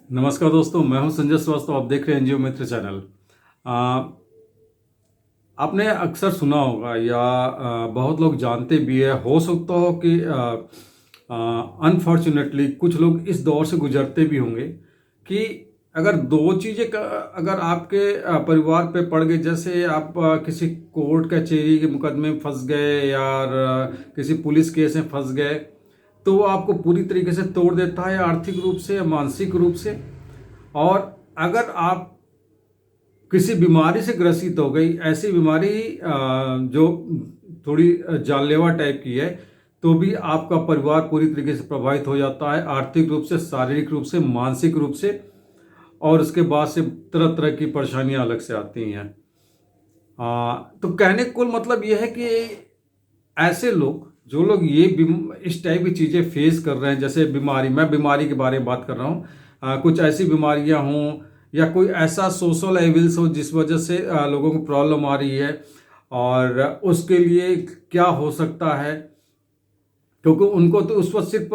नमस्कार दोस्तों, मैं हूं संजय श्रीवास्तव। आप देख रहे हैं एनजीओ मित्र चैनल। आपने अक्सर सुना होगा या बहुत लोग जानते भी है, हो सकता हो कि अनफॉर्चुनेटली कुछ लोग इस दौर से गुजरते भी होंगे कि अगर दो चीज़ें अगर आपके परिवार पे पड़ गई, जैसे आप किसी कोर्ट कचहरी के मुकदमे में फंस गए या किसी पुलिस केस में फंस गए, तो वो आपको पूरी तरीके से तोड़ देता है, आर्थिक रूप से या मानसिक रूप से। और अगर आप किसी बीमारी से ग्रसित हो गई, ऐसी बीमारी जो थोड़ी जानलेवा टाइप की है, तो भी आपका परिवार पूरी तरीके से प्रभावित हो जाता है, आर्थिक रूप से, शारीरिक रूप से, मानसिक रूप से। और उसके बाद से तरह तरह की परेशानियां अलग से आती हैं। तो कहने का कुल मतलब यह है कि ऐसे लोग, जो लोग ये इस टाइप की चीज़ें फेस कर रहे हैं, जैसे बीमारी, मैं बीमारी के बारे में बात कर रहा हूँ, कुछ ऐसी बीमारियां हों या कोई ऐसा सोशल एविल्स हो जिस वजह से लोगों को प्रॉब्लम आ रही है, और उसके लिए क्या हो सकता है, क्योंकि उनको तो उस वक्त सिर्फ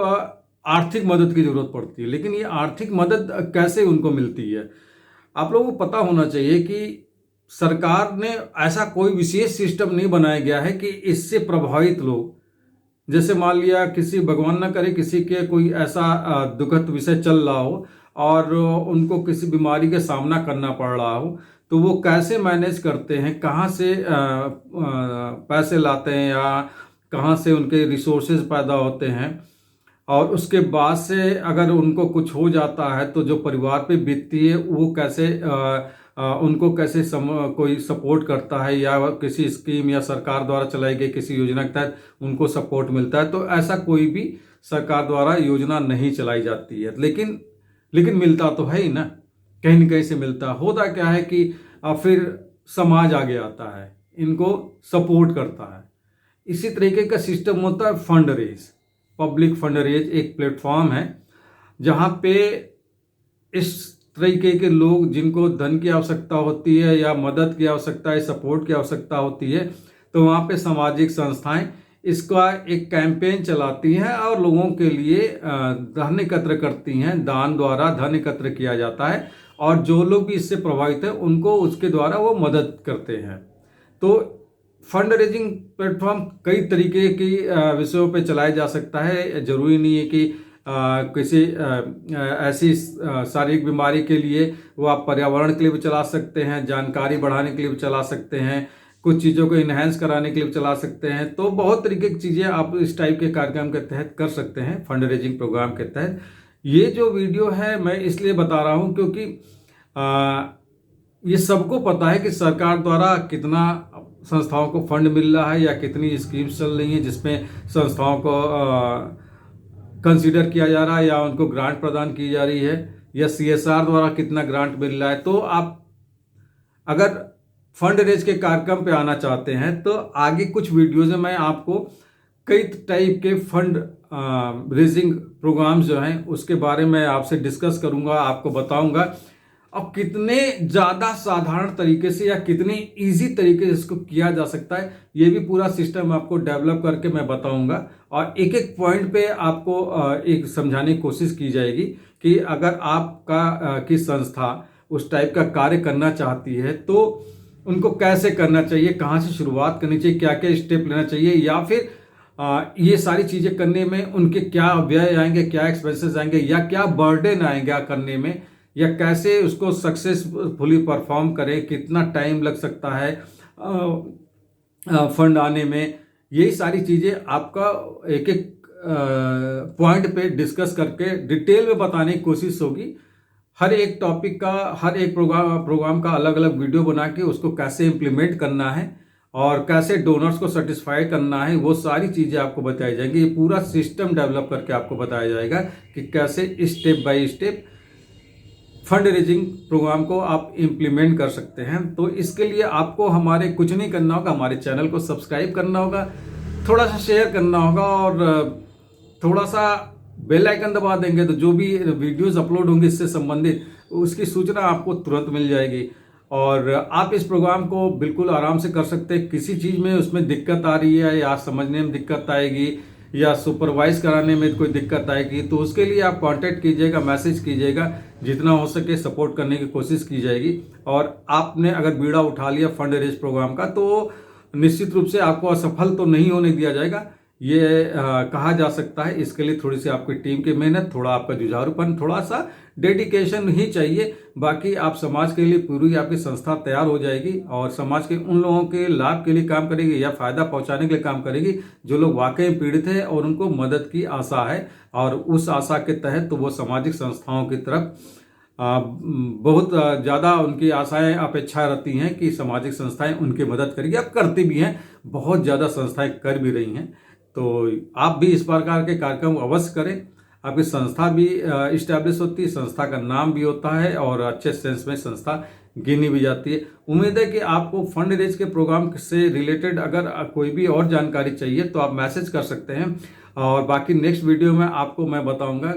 आर्थिक मदद की ज़रूरत पड़ती है। लेकिन ये आर्थिक मदद कैसे उनको मिलती है, आप लोगों को पता होना चाहिए कि सरकार ने ऐसा कोई विशेष सिस्टम नहीं बनाया गया है कि इससे प्रभावित लोग, जैसे मान लिया किसी, भगवान ना करे, किसी के कोई ऐसा दुखद विषय चल रहा हो और उनको किसी बीमारी का सामना करना पड़ रहा हो, तो वो कैसे मैनेज करते हैं, कहाँ से पैसे लाते हैं या कहाँ से उनके रिसोर्सेज पैदा होते हैं, और उसके बाद से अगर उनको कुछ हो जाता है तो जो परिवार पे बीतती है वो कैसे उनको कैसे कोई सपोर्ट करता है, या किसी स्कीम या सरकार द्वारा चलाई गई किसी योजना के तहत उनको सपोर्ट मिलता है। तो ऐसा कोई भी सरकार द्वारा योजना नहीं चलाई जाती है, लेकिन मिलता तो है ही ना, कहीं न कहीं से मिलता। होता क्या है कि फिर समाज आगे आता है, इनको सपोर्ट करता है। इसी तरीके का सिस्टम होता है fund raise. Public fund raise एक प्लेटफॉर्म है जहाँ पे इस तरीके के लोग, जिनको धन की आवश्यकता होती है या मदद की आवश्यकता है, सपोर्ट की आवश्यकता होती है, तो वहाँ पे सामाजिक संस्थाएं इसका एक कैंपेन चलाती हैं और लोगों के लिए धन एकत्र करती हैं। दान द्वारा धन एकत्र किया जाता है और जो लोग भी इससे प्रभावित हैं उनको उसके द्वारा वो मदद करते हैं। तो फंड रेजिंग प्लेटफॉर्म कई तरीके की विषयों पे चलाया जा सकता है। जरूरी नहीं है कि किसी ऐसी शारीरिक बीमारी के लिए वो आप पर्यावरण के लिए भी चला सकते हैं, जानकारी बढ़ाने के लिए भी चला सकते हैं, कुछ चीज़ों को इन्हेंस कराने के लिए भी चला सकते हैं। तो बहुत तरीके की चीज़ें आप इस टाइप के कार्यक्रम के तहत कर सकते हैं, फंड रेजिंग प्रोग्राम के तहत। ये जो वीडियो है मैं इसलिए बता रहा हूँ क्योंकि ये सबको पता है कि सरकार द्वारा कितना संस्थाओं को फंड मिल रहा है या कितनी स्कीम्स चल रही हैं जिसमें संस्थाओं को कंसीडर किया जा रहा है या उनको ग्रांट प्रदान की जा रही है, या सीएसआर द्वारा कितना ग्रांट मिल रहा है। तो आप अगर फंड रेज के कार्यक्रम पे आना चाहते हैं तो आगे कुछ वीडियोज में मैं आपको कई टाइप के फंड रेजिंग प्रोग्राम्स जो हैं उसके बारे में आपसे डिस्कस करूंगा, आपको बताऊंगा अब कितने ज़्यादा साधारण तरीके से या कितने इजी तरीके से इसको किया जा सकता है। ये भी पूरा सिस्टम आपको डेवलप करके मैं बताऊंगा और एक एक पॉइंट पे आपको एक समझाने की कोशिश की जाएगी कि अगर आपका की संस्था उस टाइप का कार्य करना चाहती है तो उनको कैसे करना चाहिए, कहाँ से शुरुआत करनी चाहिए, क्या क्या स्टेप लेना चाहिए, या फिर ये सारी चीज़ें करने में उनके क्या व्यय आएंगे, क्या एक्सपेंसेस आएंगे, या क्या बर्डन आएगा करने में, या कैसे उसको सक्सेसफुली परफॉर्म करें, कितना टाइम लग सकता है फंड आने में। यही सारी चीज़ें आपका एक एक पॉइंट पे डिस्कस करके डिटेल में बताने की कोशिश होगी। हर एक टॉपिक का, हर एक प्रोग्राम का अलग अलग वीडियो बना के उसको कैसे इम्प्लीमेंट करना है और कैसे डोनर्स को सेटिस्फाई करना है, वो सारी चीज़ें आपको बताई जाएंगी। ये पूरा सिस्टम डेवलप करके आपको बताया जाएगा कि कैसे step by step fund raising programme को आप इम्प्लीमेंट कर सकते हैं। तो इसके लिए आपको हमारे कुछ नहीं करना होगा, हमारे चैनल को सब्सक्राइब करना होगा, थोड़ा सा शेयर करना होगा और थोड़ा सा बेल आइकन दबा देंगे तो जो भी वीडियोस अपलोड होंगे इससे संबंधित उसकी सूचना आपको तुरंत मिल जाएगी। और आप इस प्रोग्राम को बिल्कुल आराम से कर सकते हैं। किसी चीज़ में उसमें दिक्कत आ रही है या समझने में दिक्कत आएगी या सुपरवाइज कराने में कोई दिक्कत आएगी तो उसके लिए आप कांटेक्ट कीजिएगा, मैसेज कीजिएगा, जितना हो सके सपोर्ट करने की कोशिश की जाएगी। और आपने अगर बीड़ा उठा लिया फंड रेज प्रोग्राम का तो निश्चित रूप से आपको असफल तो नहीं होने दिया जाएगा, ये कहा जा सकता है। इसके लिए थोड़ी सी आपकी टीम की मेहनत, थोड़ा आपका जुझारूपन, थोड़ा सा डेडिकेशन ही चाहिए। बाकी आप समाज के लिए पूरी आपकी संस्था तैयार हो जाएगी और समाज के उन लोगों के लाभ के लिए काम करेगी या फायदा पहुंचाने के लिए काम करेगी जो लोग वाकई पीड़ित है और उनको मदद की आशा है। और उस आशा के तहत तो वो सामाजिक संस्थाओं की तरफ बहुत ज़्यादा उनकी आशाएं अपेक्षा रहती हैं कि सामाजिक संस्थाएं उनकी मदद करेगी। अब करती भी हैं, बहुत ज़्यादा संस्थाएं कर भी रही हैं। तो आप भी इस प्रकार के कार्यक्रम अवश्य करें, आपकी संस्था भी इस्टेब्लिश होती है, संस्था का नाम भी होता है और अच्छे सेंस में संस्था गिनी भी जाती है। उम्मीद है कि आपको फंड रेज के प्रोग्राम से रिलेटेड अगर कोई भी और जानकारी चाहिए तो आप मैसेज कर सकते हैं। और बाकी नेक्स्ट वीडियो में आपको मैं बताऊंगा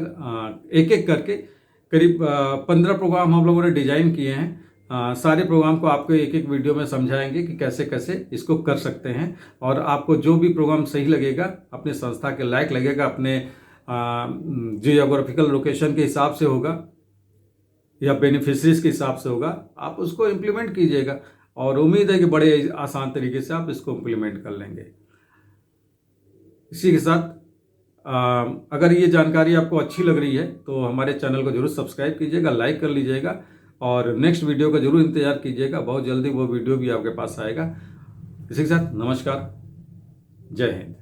एक एक करके, करीब 15 प्रोग्राम हम लोगों ने डिजाइन किए हैं। सारे प्रोग्राम को आपको एक एक वीडियो में समझाएंगे कि कैसे कैसे इसको कर सकते हैं। और आपको जो भी प्रोग्राम सही लगेगा, अपने संस्था के लायक लगेगा, अपने जियोग्राफिकल लोकेशन के हिसाब से होगा या बेनिफिशरीज के हिसाब से होगा, आप उसको इम्प्लीमेंट कीजिएगा। और उम्मीद है कि बड़े आसान तरीके से आप इसको इम्प्लीमेंट कर लेंगे। इसी के साथ अगर ये जानकारी आपको अच्छी लग रही है तो हमारे चैनल को जरूर सब्सक्राइब कीजिएगा, लाइक कर लीजिएगा और नेक्स्ट वीडियो का जरूर इंतजार कीजिएगा। बहुत जल्दी वो वीडियो भी आपके पास आएगा। इसी के साथ नमस्कार, जय हिंद।